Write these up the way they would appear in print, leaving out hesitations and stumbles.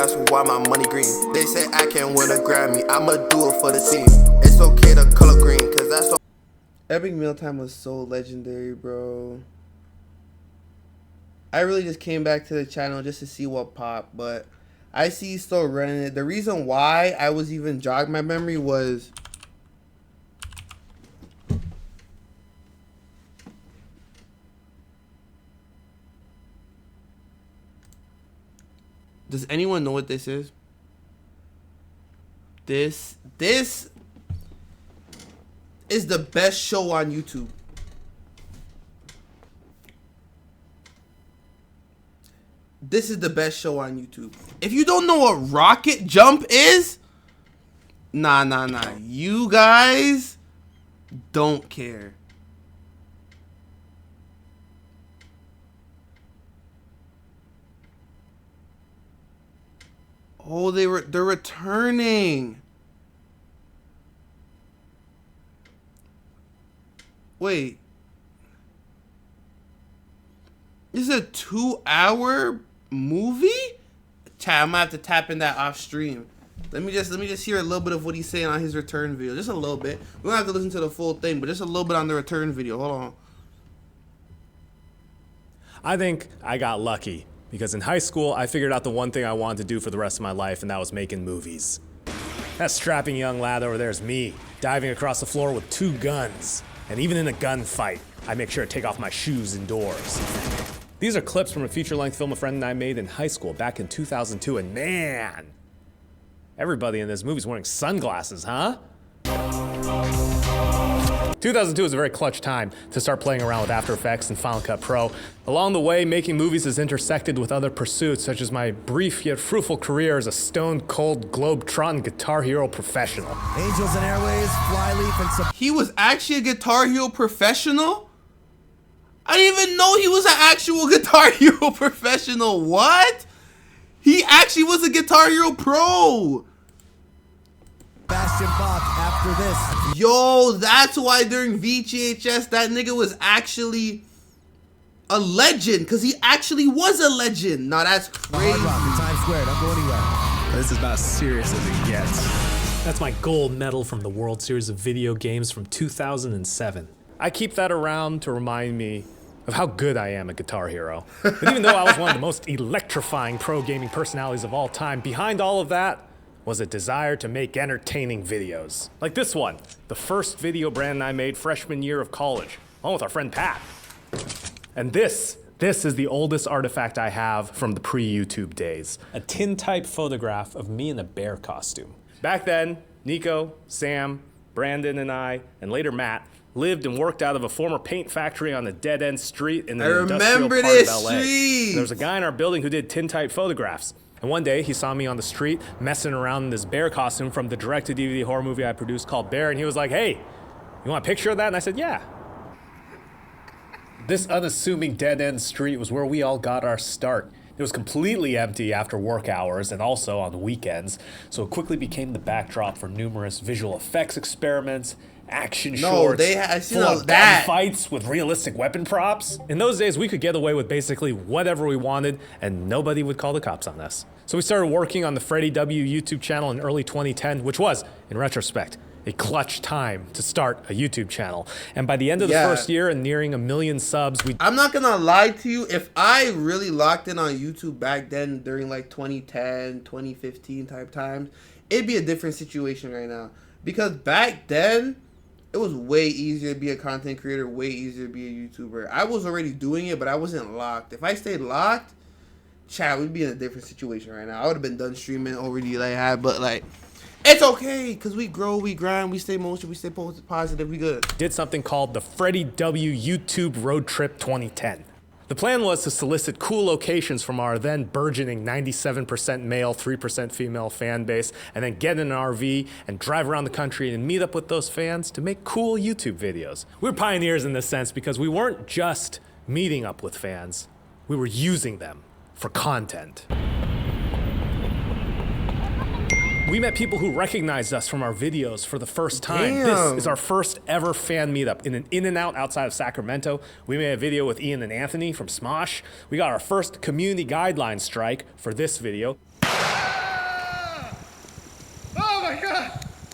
that's why my money green. They say I can't win a Grammy, I'ma do it for the team. It's okay to color green, cause that's all. Epic Mealtime was so legendary, bro. I really just came back to the channel just to see what popped, but I see you still running it. The reason why I was even jogged my memory was does anyone know what this is? This is the best show on YouTube. This is the best show on YouTube. If you don't know what rocket jump is, nah. You guys don't care. Oh, they're returning. Wait. This is a 2-hour movie? Chat, I'm gonna have to tap in that off stream. Let me just hear a little bit of what he's saying on his return video. Just a little bit. We don't have to listen to the full thing, but just a little bit on the return video. Hold on. I think I got lucky because in high school, I figured out the one thing I wanted to do for the rest of my life, and that was making movies. That strapping young lad over there is me, diving across the floor with 2 guns. And even in a gunfight, I make sure to take off my shoes indoors. These are clips from a feature-length film a friend and I made in high school back in 2002, and man, everybody in this movie is wearing sunglasses, huh? 2002 was a very clutch time to start playing around with After Effects and Final Cut Pro. Along the way, making movies has intersected with other pursuits, such as my brief yet fruitful career as a stone-cold, globe-trotting Guitar Hero professional. Angels and Airways, Flyleaf, and some. He was actually a Guitar Hero professional? I didn't even know he was an actual Guitar Hero professional. What? He actually was a Guitar Hero pro. Bastion Bach after this. Yo, that's why during VGHS that nigga was actually a legend, because he actually was a legend. Now that's crazy. Hard Rock in Times Square, don't go anywhere. This is about as serious as it gets. That's my gold medal from the World Series of Video Games from 2007. I keep that around to remind me of how good I am at Guitar Hero. But even though I was one of the most electrifying pro gaming personalities of all time, behind all of that was a desire to make entertaining videos. Like this one, the first video brand I made freshman year of college, along with our friend Pat. And this is the oldest artifact I have from the pre-YouTube days. A tintype photograph of me in a bear costume. Back then, Nico, Sam, Brandon, and I, and later Matt, lived and worked out of a former paint factory on a dead-end street in the industrial part of LA. There was a guy in our building who did tintype photographs. And one day, he saw me on the street messing around in this bear costume from the direct-to-DVD horror movie I produced called Bear, and he was like, "Hey, you want a picture of that?" And I said, "Yeah." This unassuming dead-end street was where we all got our start. It was completely empty after work hours and also on the weekends, so it quickly became the backdrop for numerous visual effects experiments, action shorts, full-on fights with realistic weapon props. In those days, we could get away with basically whatever we wanted, and nobody would call the cops on us. So we started working on the Freddie W YouTube channel in early 2010, which was, in retrospect, a clutch time to start a YouTube channel. And by the end of the first year and nearing 1 million subs, I'm not gonna lie to you, if I really locked in on YouTube back then during like 2010, 2015 type times, it'd be a different situation right now. Because back then, it was way easier to be a content creator, way easier to be a YouTuber. I was already doing it, but I wasn't locked. If I stayed locked, chat, we'd be in a different situation right now. I would have been done streaming already like I had, but like, it's okay, because we grow, we grind, we stay motion, we stay positive, we good. Did something called the Freddie W YouTube Road Trip 2010. The plan was to solicit cool locations from our then burgeoning 97% male, 3% female fan base, and then get in an RV and drive around the country and meet up with those fans to make cool YouTube videos. We were pioneers in this sense because we weren't just meeting up with fans, we were using them for content. We met people who recognized us from our videos for the first time. Damn. This is our first ever fan meetup in an In-N-Out outside of Sacramento. We made a video with Ian and Anthony from Smosh. We got our first community guideline strike for this video.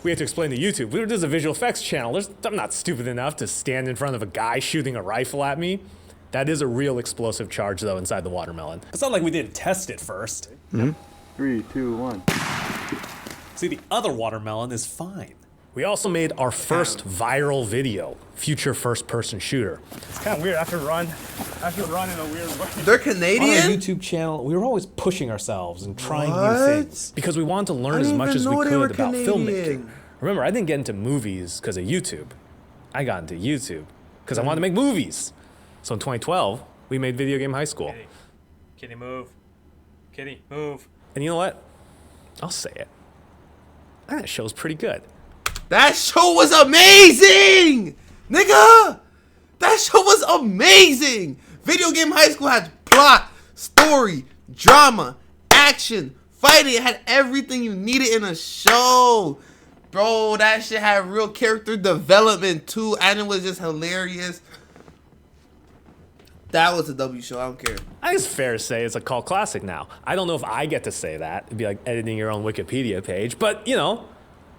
we had to explain to YouTube, we were just a visual effects channel. I'm not stupid enough to stand in front of a guy shooting a rifle at me. That is a real explosive charge, though, inside the watermelon. It's not like we didn't test it first. 3, 2, 1. See, the other watermelon is fine. We also made our first viral video, future first-person shooter. It's kind of weird. I have to run in a weird way. They're On our Canadian? YouTube channel, we were always pushing ourselves and trying new What? things. Because we wanted to learn I as didn't much even as we know they could were about Canadian. filmmaking. Remember, I didn't get into movies because of YouTube. I got into YouTube because I wanted to make movies. So in 2012, we made Video Game High School. Kitty, move. Kitty, move. And you know what? I'll say it. That show's pretty good. That show was amazing! Nigga! That show was amazing! Video Game High School had plot, story, drama, action, fighting. It had everything you needed in a show. Bro, that shit had real character development too, and it was just hilarious. That was a W show, I don't care. I think it's fair to say it's a cult classic now. I don't know if I get to say that. It'd be like editing your own Wikipedia page, but you know.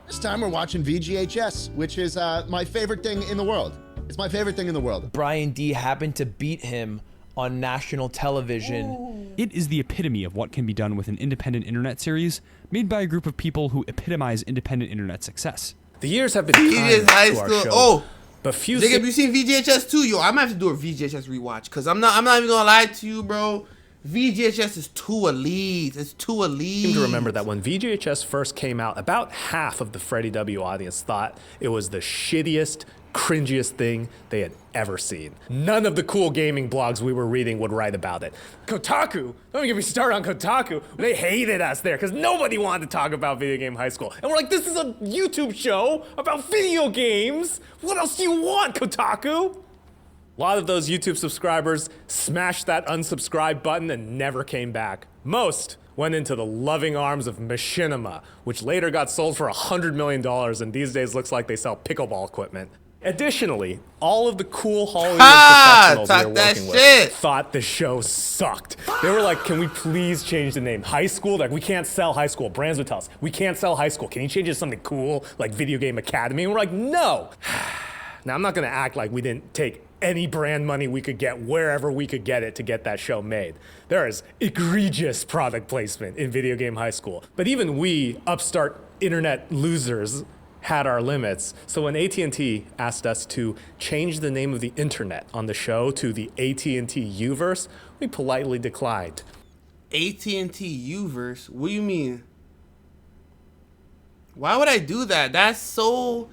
This time we're watching VGHS, which is my favorite thing in the world. It's my favorite thing in the world. Brian D happened to beat him on national television. It is the epitome of what can be done with an independent internet series made by a group of people who epitomize independent internet success. The years have been VGHS kind High to our School. show, Oh, but few. Jacob, you seen VGHS too? Yo, I'm gonna have to do a VGHS rewatch because I'm not even gonna lie to you, bro. VGHS is too elite. It's too elite. seem to remember that when VGHS first came out, about half of the Freddie W audience thought it was the shittiest, cringiest thing they had ever seen. None of the cool gaming blogs we were reading would write about it. Kotaku, don't even get me started on Kotaku. They hated us there because nobody wanted to talk about Video Game High School. And we're like, this is a YouTube show about video games. What else do you want, Kotaku? A lot of those YouTube subscribers smashed that unsubscribe button and never came back. Most went into the loving arms of Machinima, which later got sold for $100 million and these days looks like they sell pickleball equipment. Additionally, all of the cool Hollywood professionals we talk were that working shit. with thought the show sucked. They were like, can we please change the name? High School? Like, we can't sell high school. Brands would tell us, we can't sell high school. Can you change it to something cool, like Video Game Academy? And we're like, no. Now, I'm not gonna act like we didn't take any brand money we could get wherever we could get it to get that show made. There is egregious product placement in Video Game High School. But even we, upstart internet losers, had our limits. So when AT&T asked us to change the name of the internet on the show to the AT&T Uverse, we politely declined. AT&T Uverse? What do you mean? Why would I do that? That's so...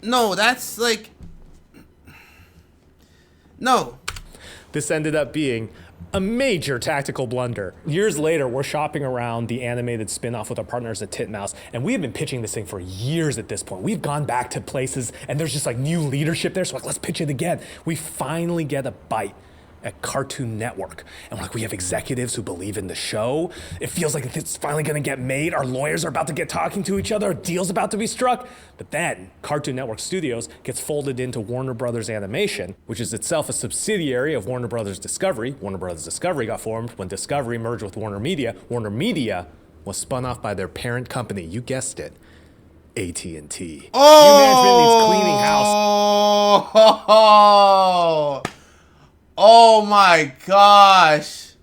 No, that's like... No. This ended up being a major tactical blunder. Years later, we're shopping around the animated spin-off with our partners at Titmouse, and we have been pitching this thing for years at this point. We've gone back to places, and there's just like new leadership there, so like, let's pitch it again. We finally get a bite at Cartoon Network. And we're like, we have executives who believe in the show. It feels like it's finally gonna get made. Our lawyers are about to get talking to each other. A deal's about to be struck. But then Cartoon Network Studios gets folded into Warner Brothers Animation, which is itself a subsidiary of Warner Brothers Discovery. Warner Brothers Discovery got formed when Discovery merged with Warner Media. Warner Media was spun off by their parent company, you guessed it, AT&T. Oh! New management needs cleaning house. Oh my gosh.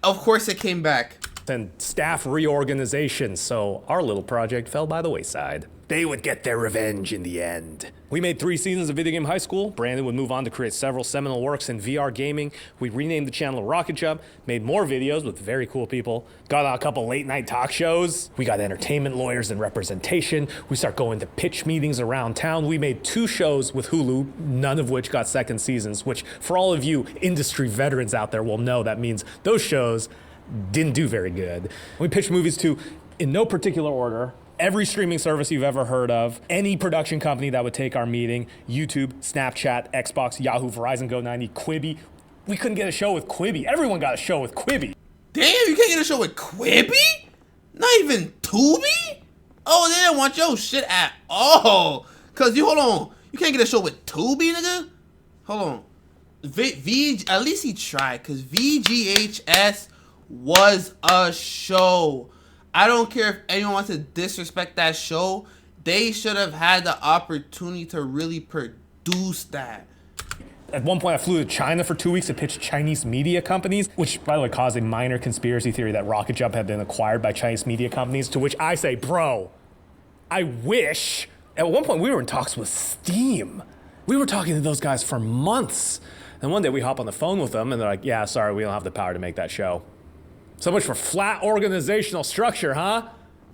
Of course it came back. And staff reorganization, so our little project fell by the wayside. They would get their revenge in the end. We made 3 seasons of Video Game High School. Brandon would move on to create several seminal works in VR gaming. We renamed the channel Rocket Jump, made more videos with very cool people, got on a couple late night talk shows. We got entertainment lawyers and representation. We start going to pitch meetings around town. We made 2 shows with Hulu, none of which got second seasons, which for all of you industry veterans out there will know that means those shows didn't do very good. We pitched movies to, in no particular order, every streaming service you've ever heard of, any production company that would take our meeting, YouTube, Snapchat, Xbox, Yahoo, Verizon, Go90, Quibi. We couldn't get a show with Quibi. Everyone got a show with Quibi. Damn, you can't get a show with Quibi? Not even Tubi? Oh, they didn't want your shit at all. Cause hold on, you can't get a show with Tubi, nigga? Hold on. At least he tried, cause VGHS was a show. I don't care if anyone wants to disrespect that show. they should have had the opportunity to really produce that. At one point, I flew to China for 2 weeks to pitch Chinese media companies, which, by the way, caused a minor conspiracy theory that Rocket Jump had been acquired by Chinese media companies, to which I say, bro, I wish. At one point, we were in talks with Steam. We were talking to those guys for months. And one day we hop on the phone with them, and they're like, yeah, sorry, we don't have the power to make that show. So much for flat organizational structure, huh?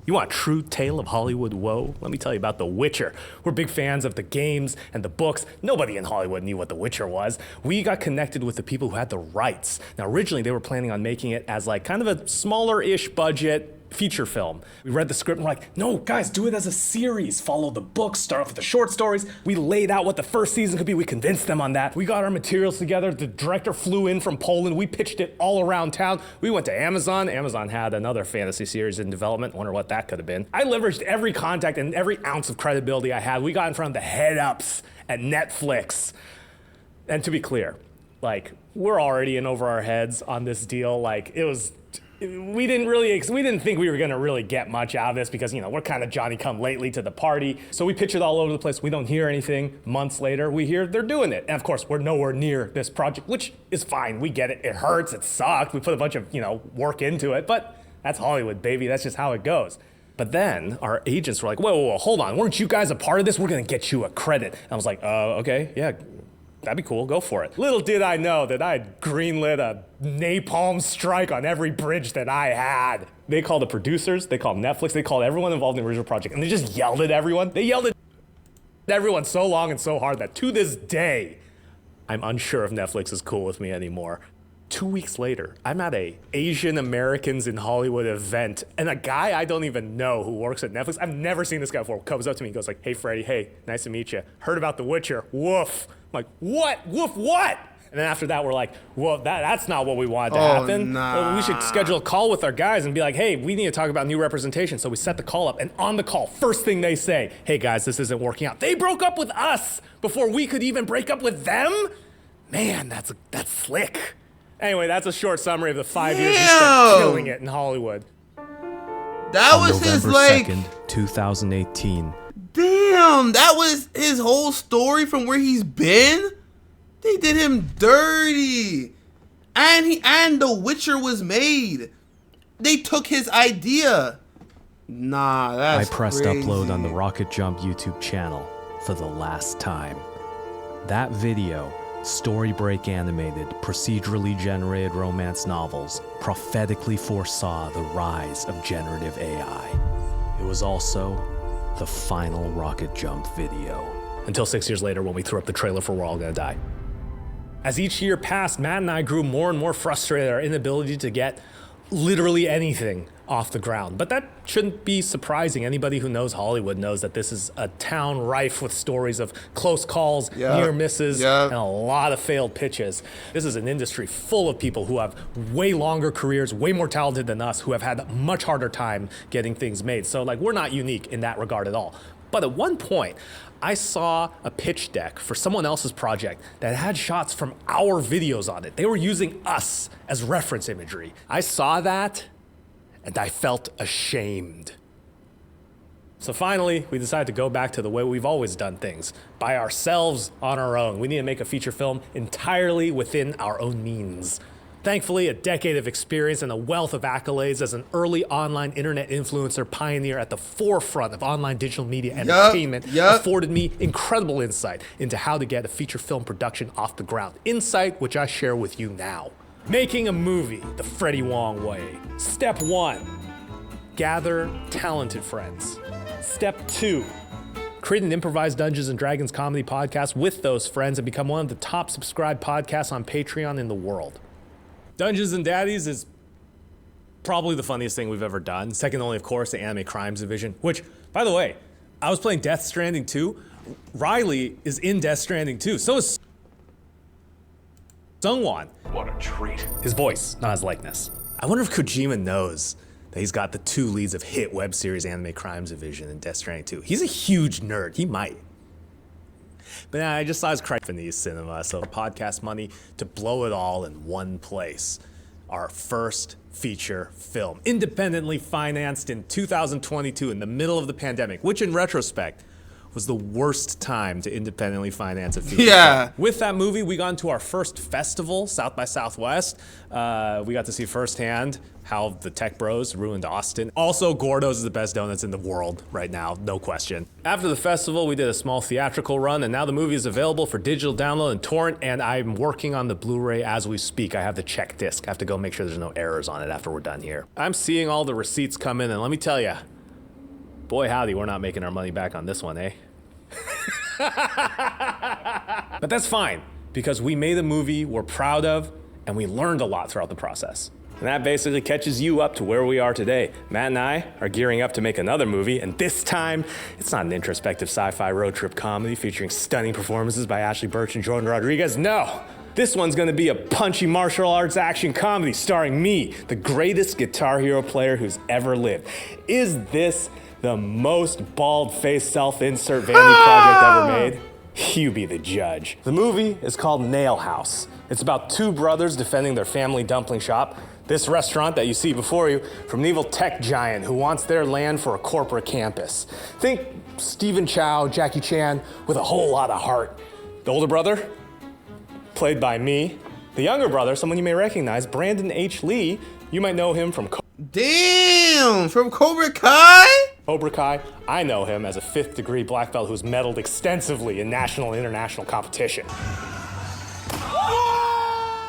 You want a true tale of Hollywood woe? Let me tell you about The Witcher. We're big fans of the games and the books. Nobody in Hollywood knew what The Witcher was. We got connected with the people who had the rights. Now, originally, they were planning on making it as like kind of a smaller-ish budget feature film. We read the script and we're like, no, guys, do it as a series. Follow the books, start off with the short stories. We laid out what the first season could be. We convinced them on that. We got our materials together. The director flew in from Poland. We pitched it all around town. We went to Amazon. Amazon had another fantasy series in development. Wonder what that could have been. I leveraged every contact and every ounce of credibility I had. We got in front of the head-ups at Netflix. And to be clear, like, we're already in over our heads on this deal. Like, we didn't think we were gonna really get much out of this because, you know, we're kind of Johnny-come-lately to the party. So we pitch it all over the place. We don't hear anything. Months later, we hear they're doing it. And of course, we're nowhere near this project, which is fine. We get it. It hurts. It sucked. We put a bunch of, work into it. But that's Hollywood, baby. That's just how it goes. But then our agents were like, whoa, hold on. Weren't you guys a part of this? We're gonna get you a credit. And I was like, okay, yeah. That'd be cool, go for it. Little did I know that I'd greenlit a napalm strike on every bridge that I had. They called the producers, they called Netflix, they called everyone involved in the original project, and they just yelled at everyone. They yelled at everyone so long and so hard that to this day, I'm unsure if Netflix is cool with me anymore. 2 weeks later, I'm at a Asian Americans in Hollywood event, and a guy I don't even know who works at Netflix, I've never seen this guy before, comes up to me and goes like, hey Freddie, hey, nice to meet you. Heard about The Witcher, woof. I'm like, what? Woof what? And then after that, we're like, well, that's not what we wanted to happen. Nah. Well, we should schedule a call with our guys and be like, hey, we need to talk about new representation. So we set the call up, and on the call, first thing they say, hey guys, this isn't working out. They broke up with us before we could even break up with them? Man, that's slick. Anyway, that's a short summary of the 5 years we spent killing it in Hollywood. That was his, like... 2018. Damn, that was his whole story from where he's been? They did him dirty. And The Witcher was made. They took his idea. Nah, that's I pressed crazy. upload on the Rocket Jump YouTube channel for the last time. That video, story break animated, procedurally generated romance novels, prophetically foresaw the rise of generative AI. It was also the final Rocket Jump video. Until 6 years later when we threw up the trailer for We're All Gonna Die. As each year passed, Matt and I grew more and more frustrated at our inability to get literally anything off the ground. But that shouldn't be surprising. Anybody who knows Hollywood knows that this is a town rife with stories of close calls, near misses, and a lot of failed pitches. This is an industry full of people who have way longer careers, way more talented than us, who have had a much harder time getting things made. So like, we're not unique in that regard at all. But at one point, I saw a pitch deck for someone else's project that had shots from our videos on it. They were using us as reference imagery. I saw that, and I felt ashamed. So finally, we decided to go back to the way we've always done things, by ourselves on our own. We need to make a feature film entirely within our own means. Thankfully, a decade of experience and a wealth of accolades as an early online internet influencer pioneer at the forefront of online digital media entertainment afforded me incredible insight into how to get a feature film production off the ground. Insight which I share with you now. Making a movie the Freddie Wong way. Step 1, gather talented friends. Step 2, create an improvised Dungeons & Dragons comedy podcast with those friends and become one of the top subscribed podcasts on Patreon in the world. Dungeons & Daddies is probably the funniest thing we've ever done. Second only, of course, the Anime Crimes Division, which, by the way, I was playing Death Stranding 2. Riley is in Death Stranding 2. So is Sungwon. What a treat. His voice, not his likeness. I wonder if Kojima knows that he's got the 2 leads of hit web series Anime Crimes Division and Death Stranding 2. He's a huge nerd. He might. But I just saw his Japanese cinema, so podcast money to blow it all in one place. our first feature film, independently financed in 2022 in the middle of the pandemic, which in retrospect was the worst time to independently finance a feature film. With that movie, we got into our first festival, South by Southwest. We got to see firsthand how the tech bros ruined Austin. Also, Gordo's is the best donuts in the world right now, no question. After the festival, we did a small theatrical run, and now the movie is available for digital download and torrent, and I'm working on the Blu-ray as we speak. I have the check disc. I have to go make sure there's no errors on it after we're done here. I'm seeing all the receipts come in, and let me tell you, boy howdy, we're not making our money back on this one, eh? But that's fine, because we made a movie we're proud of, and we learned a lot throughout the process. And that basically catches you up to where we are today. Matt and I are gearing up to make another movie, and this time, it's not an introspective sci-fi road trip comedy featuring stunning performances by Ashley Birch and Jordan Rodriguez. No! This one's gonna be a punchy martial arts action comedy starring me, the greatest Guitar Hero player who's ever lived. Is this the most bald-faced self-insert vanity project ever made? You be the judge. The movie is called Nail House. It's about two brothers defending their family dumpling shop, this restaurant that you see before you, from an evil tech giant who wants their land for a corporate campus. Think Stephen Chow, Jackie Chan, with a whole lot of heart. The older brother, played by me. The younger brother, someone you may recognize, Brandon H. Lee. You might know him from Damn! From Cobra Kai? Cobra Kai. I know him as a 5th degree black belt who's medaled extensively in national and international competition.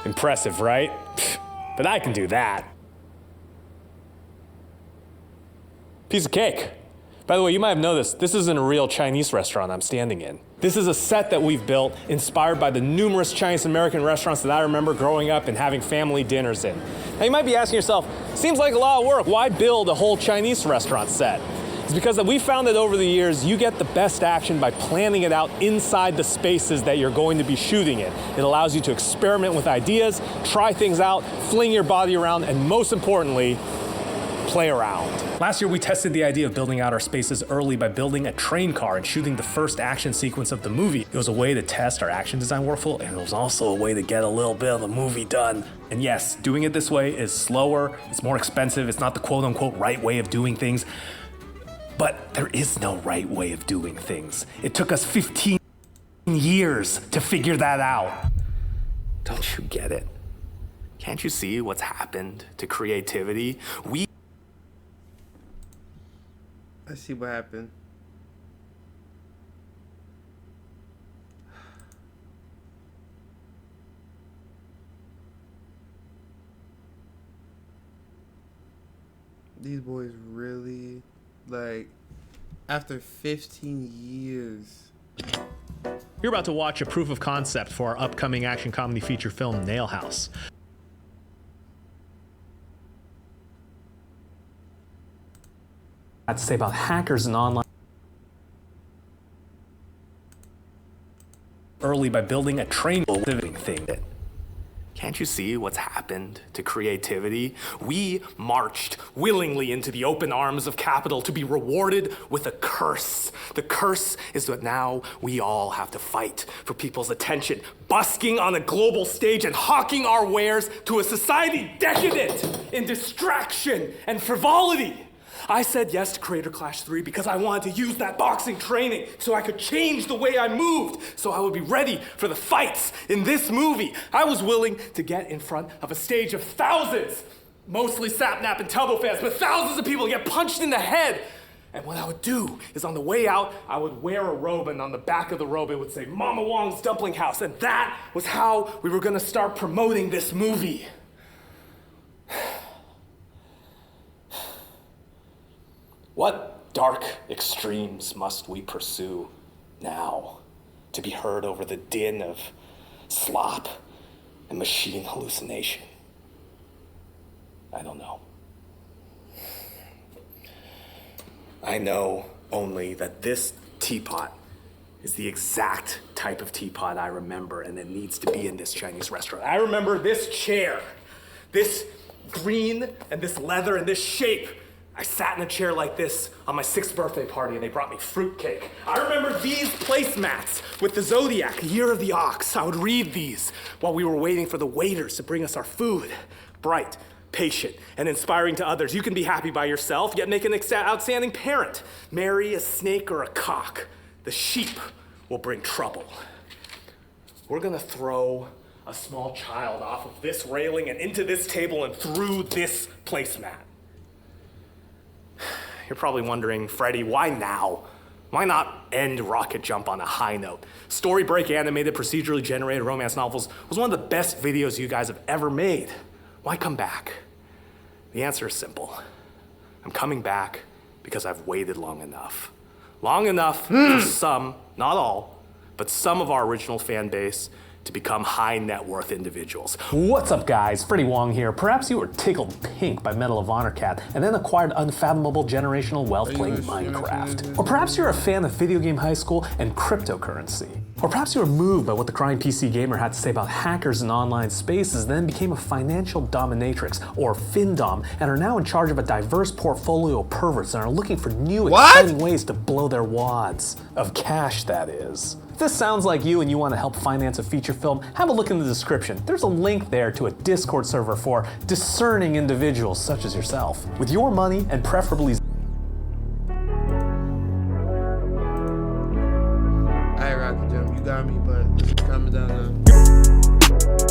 Impressive, right? But I can do that. Piece of cake. By the way, you might have noticed, this isn't a real Chinese restaurant I'm standing in. This is a set that we've built inspired by the numerous Chinese American restaurants that I remember growing up and having family dinners in. Now you might be asking yourself, seems like a lot of work, why build a whole Chinese restaurant set? It's because that we found that over the years, you get the best action by planning it out inside the spaces that you're going to be shooting in. It allows you to experiment with ideas, try things out, fling your body around, and most importantly, play around. Last year, we tested the idea of building out our spaces early by building a train car and shooting the first action sequence of the movie. It was a way to test our action design workflow, and it was also a way to get a little bit of the movie done. And yes, doing it this way is slower, it's more expensive, it's not the quote-unquote right way of doing things. But there is no right way of doing things. It took us 15 years to figure that out. Don't you get it? Can't you see what's happened to creativity? I see what happened. These boys really, like, after 15 years. You're about to watch a proof of concept for our upcoming action comedy feature film, Nail House. I have to say about hackers and online early by building a train living thing. Can't you see what's happened to creativity? We marched willingly into the open arms of capital to be rewarded with a curse. The curse is that now we all have to fight for people's attention, busking on a global stage and hawking our wares to a society decadent in distraction and frivolity. I said yes to Creator Clash 3 because I wanted to use that boxing training so I could change the way I moved, so I would be ready for the fights in this movie. I was willing to get in front of a stage of thousands, mostly Sapnap and Tubbo fans, but thousands of people get punched in the head. And what I would do is on the way out, I would wear a robe, and on the back of the robe it would say Mama Wong's Dumpling House, and that was how we were gonna start promoting this movie. What dark extremes must we pursue now to be heard over the din of slop and machine hallucination? I don't know. I know only that this teapot is the exact type of teapot I remember, and it needs to be in this Chinese restaurant. I remember this chair, this green and this leather and this shape. I sat in a chair like this on my 6th birthday party and they brought me fruitcake. I remember these placemats with the Zodiac, Year of the Ox. I would read these while we were waiting for the waiters to bring us our food. Bright, patient, and inspiring to others. You can be happy by yourself, yet make an outstanding parent. Marry a snake or a cock. The sheep will bring trouble. We're gonna throw a small child off of this railing and into this table and through this placemat. You're probably wondering, Freddie, why now? Why not end Rocket Jump on a high note? Story Break animated, procedurally generated romance novels was one of the best videos you guys have ever made. Why come back? The answer is simple. I'm coming back because I've waited long enough. Long enough for some, not all, but some of our original fan base to become high net worth individuals. What's up, guys? Freddie Wong here. Perhaps you were tickled pink by Medal of Honor Cat and then acquired unfathomable generational wealth playing Minecraft. Or perhaps you're a fan of Video Game High School and cryptocurrency. Or perhaps you were moved by what the crying PC gamer had to say about hackers in online spaces and then became a financial dominatrix, or FinDom, and are now in charge of a diverse portfolio of perverts and are looking for new exciting ways to blow their wads. Of cash, that is. If this sounds like you and you want to help finance a feature film, have a look in the description. There's a link there to a Discord server for discerning individuals such as yourself. With your money, and preferably Alright, Rocket Jump, you got me, but it's coming down now.